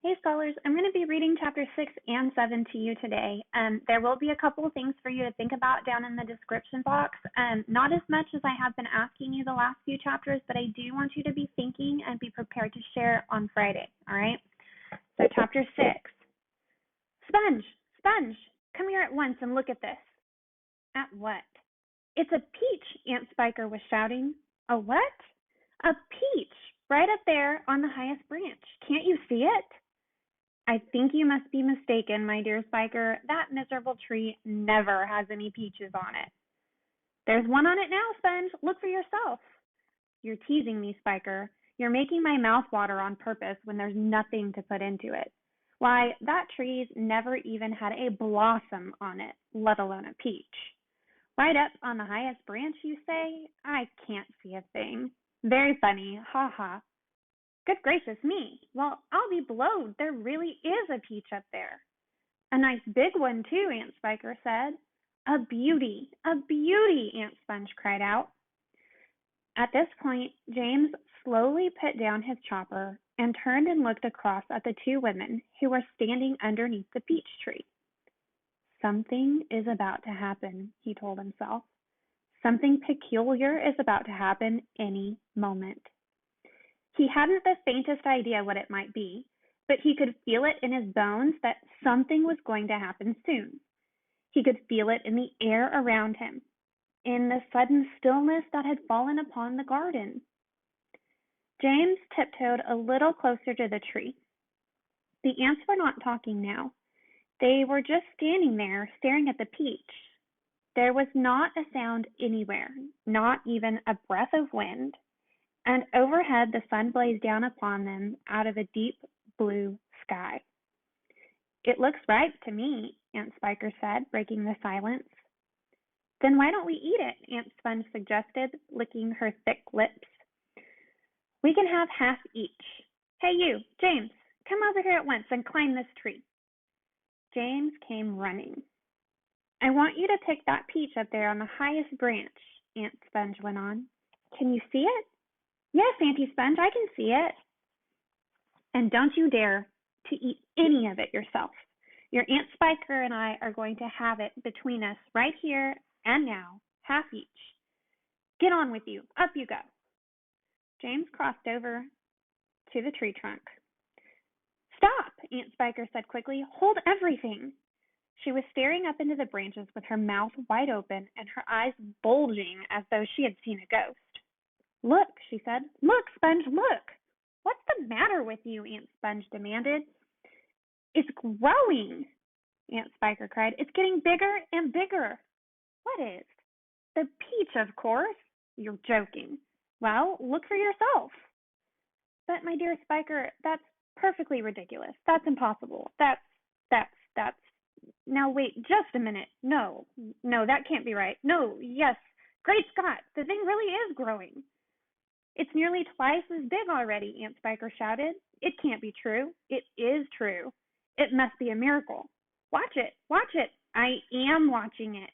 Hey scholars, I'm going to be reading chapter 6 and 7 to you today. There will be a couple of things for you to think about down in the description box. Not as much as I have been asking you the last few chapters, but I do want you to be thinking and be prepared to share on Friday, all right? So chapter 6. Sponge, Sponge, come here at once and look at this. At what? It's a peach, Aunt Spiker was shouting. A what? A peach, right up there on the highest branch. Can't you see it? I think you must be mistaken, my dear Spiker. That miserable tree never has any peaches on it. There's one on it now, Sponge. Look for yourself. You're teasing me, Spiker. You're making my mouth water on purpose when there's nothing to put into it. Why, that tree's never even had a blossom on it, let alone a peach. Right up on the highest branch, you say? I can't see a thing. Very funny, ha ha. Good gracious me. Well, I'll be blowed. There really is a peach up there. A nice big one, too, Aunt Spiker said. A beauty, Aunt Sponge cried out. At this point, James slowly put down his chopper and turned and looked across at the two women who were standing underneath the peach tree. Something is about to happen, he told himself. Something peculiar is about to happen any moment. He hadn't the faintest idea what it might be, but he could feel it in his bones that something was going to happen soon. He could feel it in the air around him, in the sudden stillness that had fallen upon the garden. James tiptoed a little closer to the tree. The ants were not talking now. They were just standing there, staring at the peach. There was not a sound anywhere, not even a breath of wind. And overhead the sun blazed down upon them out of a deep blue sky. It looks ripe to me, Aunt Spiker said, breaking the silence. Then why don't we eat it? Aunt Sponge suggested, licking her thick lips. We can have half each. Hey you, James, come over here at once and climb this tree. James came running. I want you to pick that peach up there on the highest branch, Aunt Sponge went on. Can you see it? Yes, Auntie Sponge, I can see it. And don't you dare to eat any of it yourself. Your Aunt Spiker and I are going to have it between us right here and now, half each. Get on with you. Up you go. James crossed over to the tree trunk. Stop, Aunt Spiker said quickly. Hold everything. She was staring up into the branches with her mouth wide open and her eyes bulging as though she had seen a ghost. Look, she said. Look, Sponge, look. What's the matter with you? Aunt Sponge demanded. It's growing, Aunt Spiker cried. It's getting bigger and bigger. What is? The peach, of course. You're joking. Well, look for yourself. But, my dear Spiker, that's perfectly ridiculous. That's impossible. That's. Now, wait, just a minute. No, that can't be right. No, yes. Great Scott, the thing really is growing. It's nearly twice as big already, Aunt Spiker shouted. It can't be true. It is true. It must be a miracle. Watch it. I am watching it.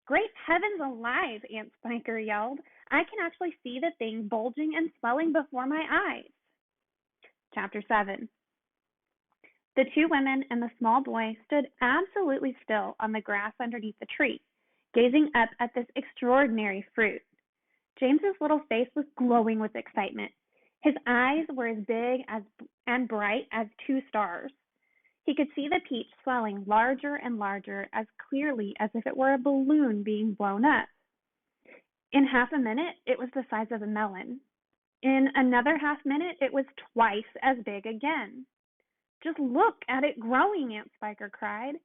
Great heavens alive, Aunt Spiker yelled. I can actually see the thing bulging and swelling before my eyes. Chapter 7. The two women and the small boy stood absolutely still on the grass underneath the tree, gazing up at this extraordinary fruit. James's little face was glowing with excitement. His eyes were as big and bright as two stars. He could see the peach swelling larger and larger, as clearly as if it were a balloon being blown up. In half a minute, it was the size of a melon. In another half minute, it was twice as big again. Just look at it growing, Aunt Spiker cried.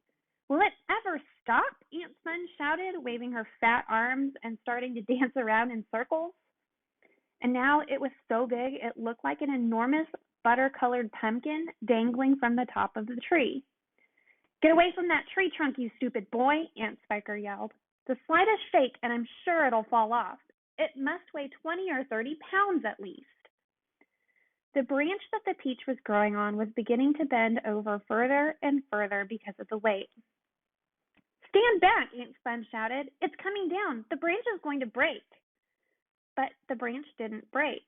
Will it ever stop? Aunt Sponge shouted, waving her fat arms and starting to dance around in circles. And now it was so big it looked like an enormous butter-colored pumpkin dangling from the top of the tree. Get away from that tree trunk, you stupid boy, Aunt Spiker yelled. The slightest shake and I'm sure it'll fall off. It must weigh 20 or 30 pounds at least. The branch that the peach was growing on was beginning to bend over further and further because of the weight. Stand back, Aunt Sponge shouted. It's coming down. The branch is going to break. But the branch didn't break.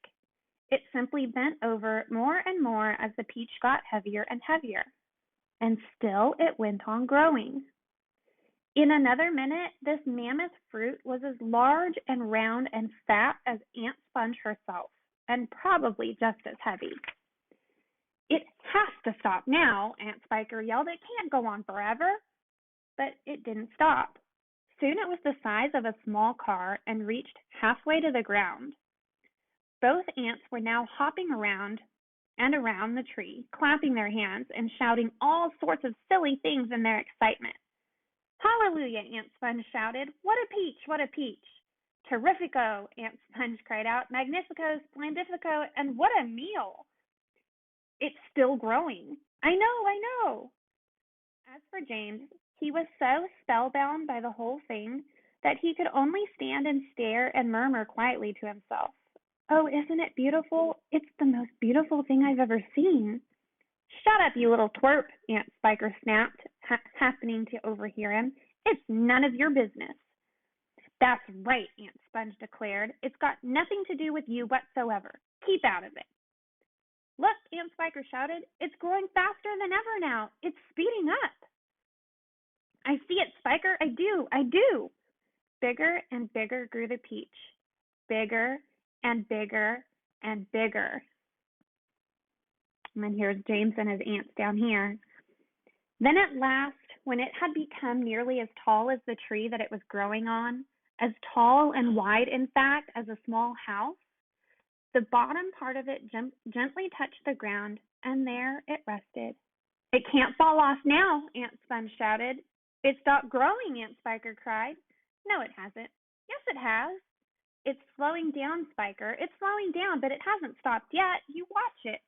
It simply bent over more and more as the peach got heavier and heavier. And still it went on growing. In another minute, this mammoth fruit was as large and round and fat as Aunt Sponge herself, and probably just as heavy. It has to stop now, Aunt Spiker yelled. It can't go on forever. But it didn't stop. Soon it was the size of a small car and reached halfway to the ground. Both ants were now hopping around and around the tree, clapping their hands and shouting all sorts of silly things in their excitement. Hallelujah, Aunt Sponge shouted. What a peach, what a peach. Terrifico, Aunt Sponge cried out. Magnifico, splendifico, and what a meal. It's still growing. I know. As for James, he was so spellbound by the whole thing that he could only stand and stare and murmur quietly to himself. Oh, isn't it beautiful? It's the most beautiful thing I've ever seen. Shut up, you little twerp, Aunt Spiker snapped, happening to overhear him. It's none of your business. That's right, Aunt Sponge declared. It's got nothing to do with you whatsoever. Keep out of it. Look, Aunt Spiker shouted. It's growing faster than ever now. It's speeding up. I see it, Spiker. I do. Bigger and bigger grew the peach. Bigger and bigger and bigger. And then here's James and his ants down here. Then at last, when it had become nearly as tall as the tree that it was growing on, as tall and wide, in fact, as a small house, the bottom part of it gently touched the ground, and there it rested. It can't fall off now, Aunt Sponge shouted. It stopped growing, Aunt Spiker cried. No, it hasn't. Yes, it has. It's slowing down, Spiker. It's slowing down, but it hasn't stopped yet. You watch it.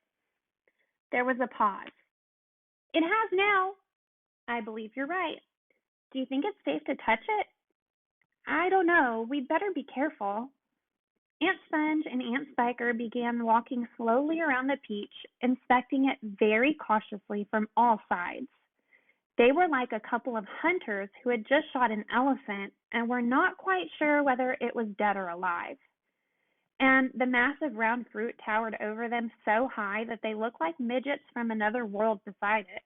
There was a pause. It has now. I believe you're right. Do you think it's safe to touch it? I don't know. We'd better be careful. Aunt Sponge and Aunt Spiker began walking slowly around the peach, inspecting it very cautiously from all sides. They were like a couple of hunters who had just shot an elephant and were not quite sure whether it was dead or alive. And the massive round fruit towered over them so high that they looked like midgets from another world beside it.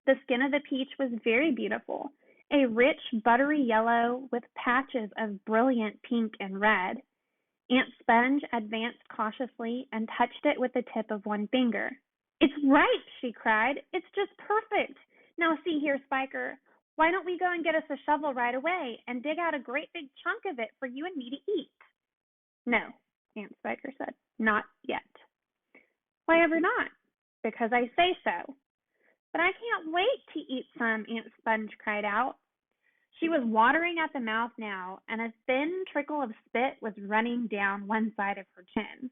The skin of the peach was very beautiful, a rich, buttery yellow with patches of brilliant pink and red. Aunt Sponge advanced cautiously and touched it with the tip of one finger. It's ripe, she cried. It's just perfect. Now see here, Spiker. Why don't we go and get us a shovel right away and dig out a great big chunk of it for you and me to eat? No, Aunt Spiker said. Not yet. Why ever not? Because I say so. But I can't wait to eat some, Aunt Sponge cried out. She was watering at the mouth now, and a thin trickle of spit was running down one side of her chin.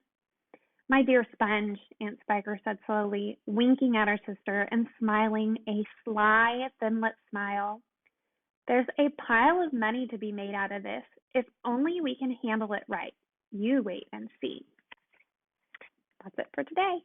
My dear Sponge, Aunt Spiker said slowly, winking at her sister and smiling a sly, thin-lipped smile. There's a pile of money to be made out of this, if only we can handle it right. You wait and see. That's it for today.